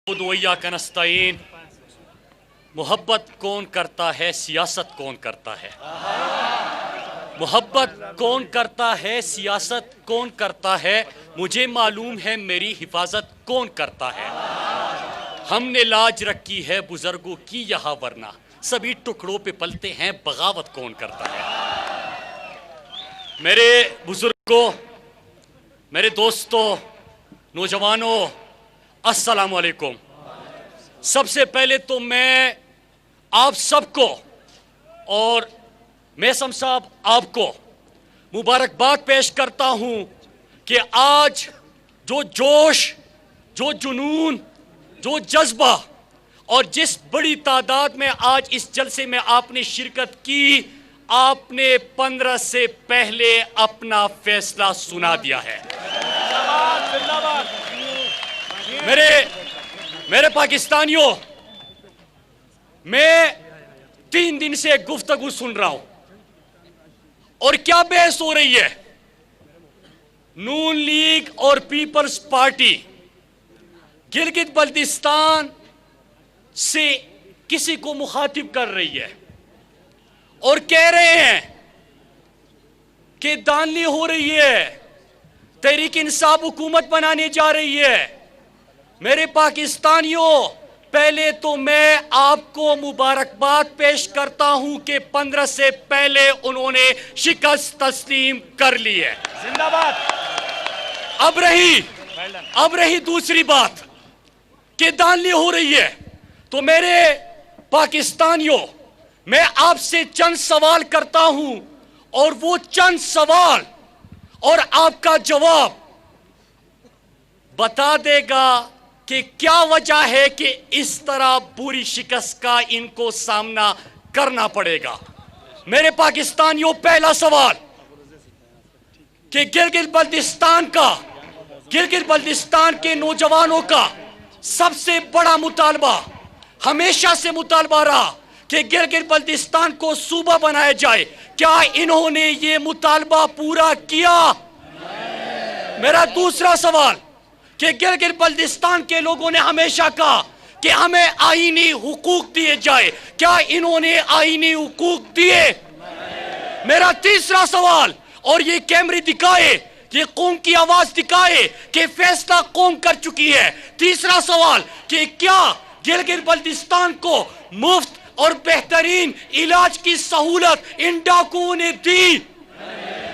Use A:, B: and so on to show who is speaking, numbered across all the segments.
A: का नस्तईन। मोहब्बत कौन करता है, सियासत कौन करता है। मोहब्बत कौन करता है, सियासत कौन करता है। मुझे मालूम है मेरी हिफाजत कौन करता है। हमने लाज रखी है बुजुर्गों की यहाँ, वरना सभी टुकड़ों पे पलते हैं, बगावत कौन करता है। मेरे बुजुर्गों, मेरे दोस्तों, नौजवानों, अस्सलाम वालेकुम। सबसे पहले तो मैं आप सबको और मेसम साहब आपको मुबारकबाद पेश करता हूं कि आज जो जोश, जो जुनून, जो जज्बा और जिस बड़ी तादाद में आज इस जलसे में आपने शिरकत की, आपने 15 से पहले अपना फैसला सुना दिया है। मेरे पाकिस्तानियों, मैं 3 दिन से गुफ्तगू सुन रहा हूं और क्या बहस हो रही है। नून लीग और पीपल्स पार्टी गिलगित बल्तिस्तान से किसी को मुखातिब कर रही है और कह रहे हैं कि दानली हो रही है, तहरीक इंसाफ हुकूमत बनाने जा रही है। मेरे पाकिस्तानियों, पहले तो मैं आपको मुबारकबाद पेश करता हूं कि 15 से पहले उन्होंने शिकस्त तस्लीम कर ली है। जिंदाबाद। अब रही दूसरी बात कि दानली हो रही है, तो मेरे पाकिस्तानियों, मैं आपसे चंद सवाल करता हूं और वो चंद सवाल और आपका जवाब बता देगा कि क्या वजह है कि इस तरह बुरी शिकस्त का इनको सामना करना पड़ेगा। मेरे पाकिस्तानियों, पहला सवाल कि गिलगित बल्तिस्तान के नौजवानों का सबसे बड़ा मुतालबा हमेशा से मुतालबा रहा कि गिलगित बल्तिस्तान को सूबा बनाया जाए। क्या इन्होंने ये मुतालबा पूरा किया? मेरा दूसरा सवाल कि गिलगित बल्तिस्तान के लोगों ने हमेशा कहा कि हमें आईनी हुकूक दिए जाए, क्या इन्होंने आईनी हुकूक दिए? मेरा तीसरा सवाल, और ये कैमरे दिखाए, ये कौम की आवाज दिखाए कि फैसला कौम कर चुकी है। तीसरा सवाल कि क्या गिलगित बल्तिस्तान को मुफ्त और बेहतरीन इलाज की सहूलत इन डाकुओं ने दी?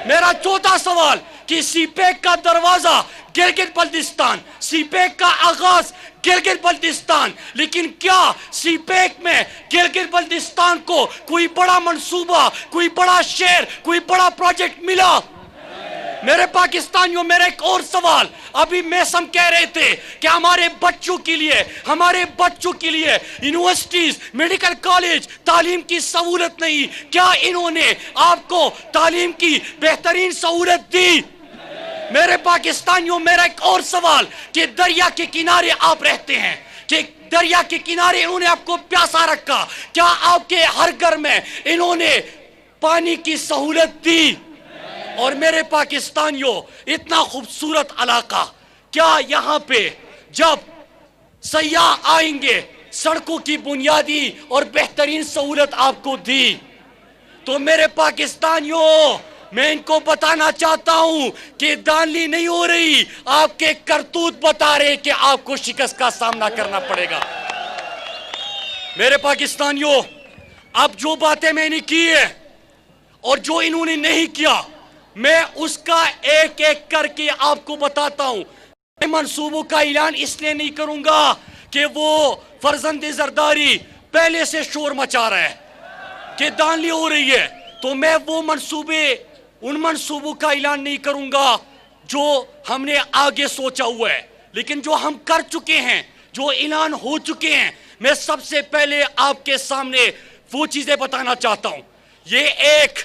A: मेरा चौथा सवाल कि सीपेक का दरवाजा गिलगित बल्तिस्तान, सीपेक का आगाज गिलगित बल्तिस्तान, लेकिन क्या सीपेक में गिलगित बल्तिस्तान को कोई बड़ा मंसूबा, कोई बड़ा शहर, कोई बड़ा प्रोजेक्ट मिला? मेरे पाकिस्तानियों, मेरा एक और सवाल, अभी मेसम कह रहे थे कि हमारे बच्चों के लिए यूनिवर्सिटीज, मेडिकल कॉलेज, तालीम की सहूलत नहीं। क्या इन्होंने आपको तालीम की बेहतरीन सहूलत दी? मेरे पाकिस्तानियों, मेरा एक और सवाल कि दरिया के किनारे आप रहते हैं, कि दरिया के किनारे इन्होंने आपको प्यासा रखा, क्या आपके हर घर में इन्होंने पानी की सहूलत दी? और मेरे पाकिस्तानियों, इतना खूबसूरत इलाका, क्या यहाँ पे जब सयाह आएंगे सड़कों की बुनियादी और बेहतरीन सहूलत आपको दी? तो मेरे पाकिस्तानियों, मैं इनको बताना चाहता हूं कि दानली नहीं हो रही, आपके करतूत बता रहे कि आपको शिकस्त का सामना करना पड़ेगा। मेरे पाकिस्तानियों, अब जो बातें मैंने की है और जो इन्होंने नहीं किया, मैं उसका एक एक करके आपको बताता हूं। मैं मंसूबों का ऐलान इसलिए नहीं करूंगा कि वो फर्जंद जरदारी पहले से शोर मचा रहा है कि दानली हो रही है, तो मैं वो उन मंसूबों का ऐलान नहीं करूंगा जो हमने आगे सोचा हुआ है, लेकिन जो हम कर चुके हैं, जो ऐलान हो चुके हैं, मैं सबसे पहले आपके सामने वो चीजें बताना चाहता हूं। ये एक